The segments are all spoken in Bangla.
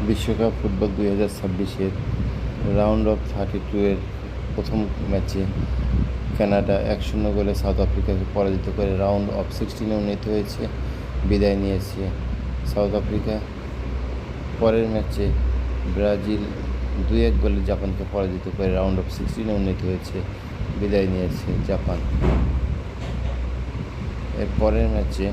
বিশ্বকাপ ফুটবল 2026-এর রাউন্ড অফ 32-এর প্রথম ম্যাচে কানাডা 1-0 গোলে সাউথ আফ্রিকাকে পরাজিত করে রাউন্ড অফ 16-এ উন্নীত হয়েছে, বিদায় নিয়েছে সাউথ আফ্রিকা। পরের ম্যাচে ব্রাজিল 2-1 গোলে জাপানকে পরাজিত করে রাউন্ড অফ 16-এ উন্নীত হয়েছে, বিদায় নিয়েছে জাপান। এর পরের ম্যাচে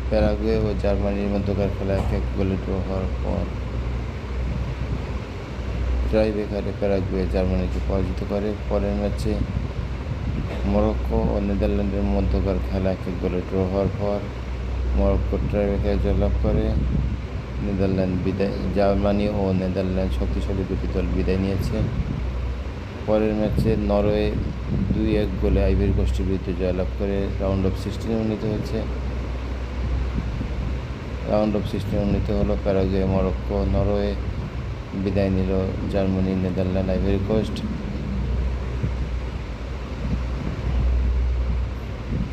প্যারাগুয়ে ও জার্মানির মধ্যকার খেলা 1-1 গোলে ড্র হওয়ার পর টাইব্রেকারে প্যারাগুয়ে জার্মানিকে পরাজিত করে। পরের ম্যাচে মরক্কো ও নেদারল্যান্ডের মধ্যকার খেলা 1-1 গোলে ড্র হওয়ার পর মরক্কো টাইব্রেকারে জয়লাভ করে। জার্মানি ও নেদারল্যান্ড শক্তিশালী দুটি দল বিদায় নিয়েছে। পরের ম্যাচে নরওয়ে 2-1 গোলে আইভরি কোস্টের বিরুদ্ধে জয়লাভ করে রাউন্ড অফ 16-এ উন্নীত হয়েছে। রাউন্ড অফ 16-এ উন্নীত হলো প্যারাগুয়ে, মরক্কো, নরওয়ে। বিদায় নিল Germany, Netherland, Ivory Coast.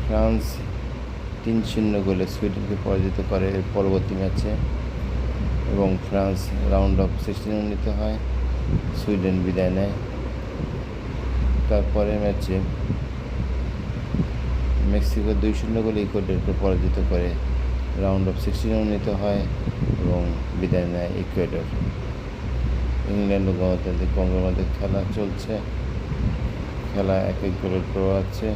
France 3-0 গোলে সুইডেনকে পরাজিত করে এর পরবর্তী ম্যাচে এবং ফ্রান্স রাউন্ড অফ 16-এ উন্নীত হয়, সুইডেন বিদায় নেয়। তারপরে ম্যাচে মেক্সিকো 2-0 গোলে ইকুয়েডরকে পরাজিত করে রাউন্ড অফ 16-এ উন্নীত হয় এবং বিদায় নেয় ইকুয়েডর। ইংল্যান্ড ও গণতান্ত্রিক কঙ্গোর মধ্যে খেলা চলছে, খেলা 1-1 গোলের ড্র আছে।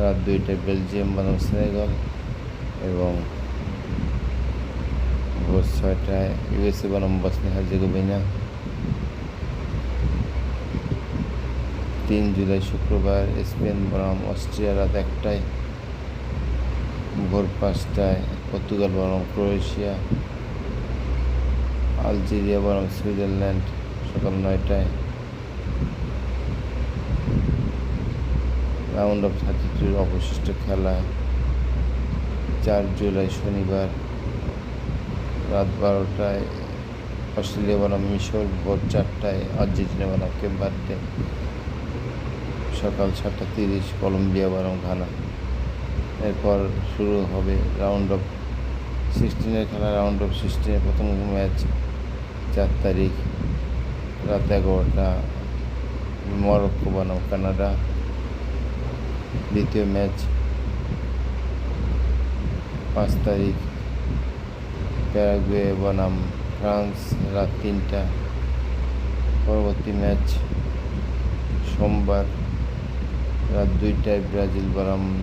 রাত 2টায় বেলজিয়াম বনাম সেনেগাল এবং ভোর 6টায় ইউএসএ বনাম বসনিয়া হার্জেগোভিনা। 3 জুলাই শুক্রবার স্পেন বনাম অস্ট্রিয়া রাত 1টায়। ভোর 5টায় পর্তুগাল বনাম ক্রোয়েশিয়া, আলজেরিয়া বনাম সুইজারল্যান্ড সকাল 9টায়। রাউন্ড অফ 32-এর অবশিষ্ট খেলা 4 জুলাই শনিবার রাত 12টায় অস্ট্রেলিয়া বনাম মিশর, ভোর 4টায় আর্জেন্টিনা বনাম কেপ ভার্দে, সকাল 7:30 কলম্বিয়া বনাম ঘানা। এরপর শুরু হবে রাউন্ড অফ 16-এর খেলা। রাউন্ড অফ 16-এর প্রথম ম্যাচ 4 তারিখ রাত 11টা মরক্কো বনাম কানাডা। দ্বিতীয় ম্যাচ 5 তারিখ প্যারাগুয়ে বনাম ফ্রান্স রাত 3টা। পরবর্তী ম্যাচ সোমবার রাত 2টায় ব্রাজিল বনাম